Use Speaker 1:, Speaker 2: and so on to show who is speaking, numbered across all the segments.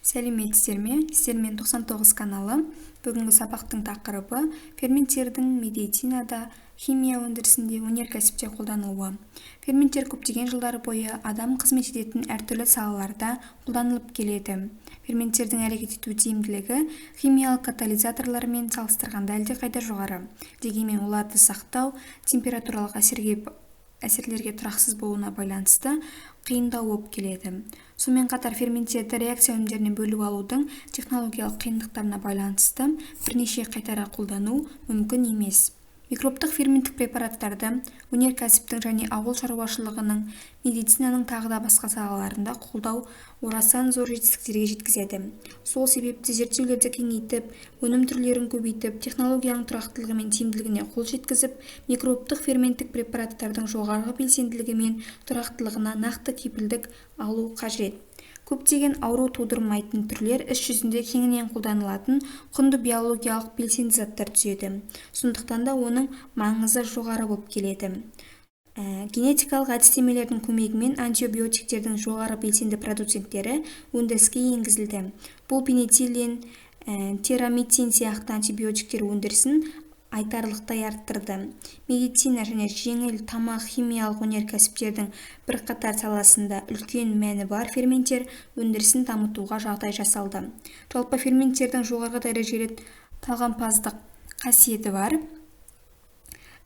Speaker 1: Сәлеметсіздер ме? Сіздермен 99 каналы. Бүгінгі сабақтың тақырыбы ферменттердің медицинада, химия өндірісінде, өнеркәсіпте қолданылуы. Ферменттер көптеген жылдар бойы адам қызмет ететін әртүрлі салаларда қолданылып келеді. Ферменттердің әрекет ету тиімділігі химиялық катализаторлармен салыстырғанда әлдеқайда жоғары. Дегенмен оларды сақтау температуралық әсерлерге тұрақсыз болуына байланысты қиындау болып келеді. Сонымен қатар ферменттерді реакция өнімдерінен бөліп алудың технологиялық қиындықтарына байланысты бірнеше қайтара қолдану мүмкін емес. Микробтық ферменттік препараттарды өнеркәсіптің және ауыл шаруашылығының, медицинаның тағы да басқа салаларында қолдау орасан зор жетістіктерге жеткізеді. Сол себепті зерттеулерді кеңейтіп, өнім түрлерін көбейтіп, технологияның тұрақтылығы мен тиімділігіне қол жеткізіп, микробтық ферменттік препараттардың жоғарғы белсенділігі мен тұрақтылығына нақты кепілдік алу қажет. Көптеген ауру тудырмайтын түрлер іс жүзінде кеңінен қолданылатын құнды биологиялық белсенді заттар түзеді. Сондықтан да оның маңызы жоғары болып келеді. Генетикалық әдістемелердің көмегімен антибиотиктердің жоғары белсенді продуценттері өндіріске енгізілді. Бұл пенициллин, терамицин сияқты антибиотиктер өндірісін айтарлықтай арттырды. Медицина және жеңіл тамақ химиялық өнеркәсіптердің бірқатар саласында үлкен мәні бар ферменттер өндірісін дамытуға жағдай жасалды. Жалпы ферменттердің жоғарғы дәрежелі талғампаздық қасиеті бар.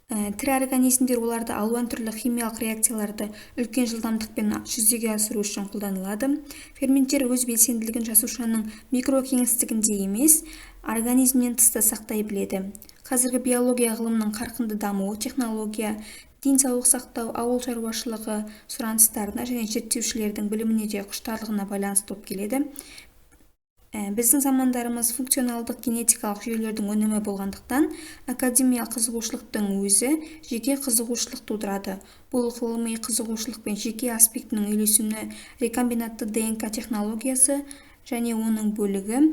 Speaker 1: Тірі организмдер оларды алуан түрлі химиялық реакцияларды үлкен жылдамдықпен жүзеге асыру үшін қолданылады. Ферменттер өз белсенділігін жасушаның микрокеңістігінде емес, организмнен тыста сақтай біледі. Қазіргі биология ғылымының қарқынды дамуы технология, денсаулық сақтау, ауыл шаруашылығы сұраныстарына және зерттеушілердің біліміне де құштарлығына байланысты болып келеді. Біздің замандарымыз функционалдық генетикалық жүйелердің өнімі болғандықтан, академиялық қызығушылықтың өзі жеке қызығушылық тудырады. Бұл ғылыми қызығушылық пен жеке аспектінің үйлесімі рекомбинатты ДНК технологиясы және оның бөлігі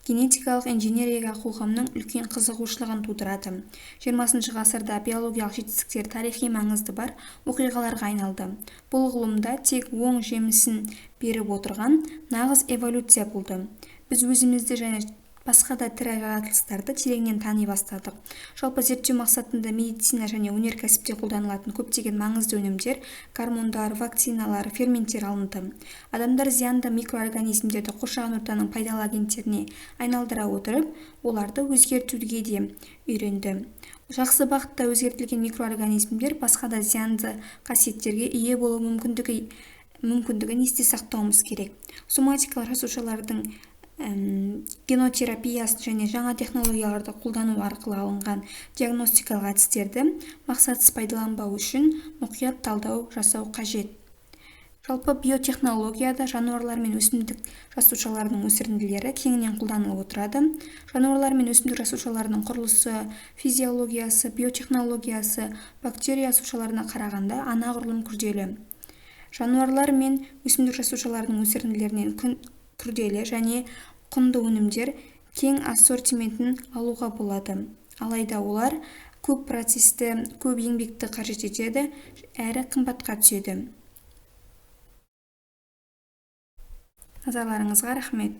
Speaker 1: генетикалық инженерияға қоғамның үлкен қызығушылығын тудырады. 20 ғасырда биологиялық жетістіктер тарихи маңызды бар оқиғаларға айналды. Бұл ғылымда тек оң жемісін беріп отырған нағыз эволюция болды. Біз өзімізді және басқа да тірі жаратылыстарды тереңнен тани бастадық. Жалпы зерттеу мақсатында медицина және өнеркәсіпте қолданылатын көптеген маңызды өнімдер, гормондар, вакциналар, ферменттер алынды. Адамдар зиянды микроорганизмдерді қоршаған ортаның пайдалы агенттеріне айналдыра отырып, оларды өзгертуге де үйренді. Жақсы бағытта өзгертілген микроорганизмдер басқа да зиянды қасиеттерге ие болу мүмкіндігін есте сақтауымыз керек. Соматикалық жасушалардың генотерапиясын және жаңа технологияларды қолдану арқылы алынған диагностикалық әдістерді мақсатсыз пайдаланбау үшін мұқият талдау жасау қажет. Жалпы биотехнологияда жануарлар мен өсімдік жасушаларының өсірінділері кеңінен қолданылып отырады. Жануарлар мен өсімдік жасушаларының құрылысы, физиологиясы, биотехнологиясы бактерия жасушаларына қарағанда анағұрлым күрделі. Жануарлар мен өсімдік жасушаларының өсірінділерінен күрделі және құнды өнімдер кең ассортиментін алуға болады. Алайда олар көп процесті, көп еңбекті қажет етеді, әрі қымбатқа түседі. Назарларыңызға рахмет.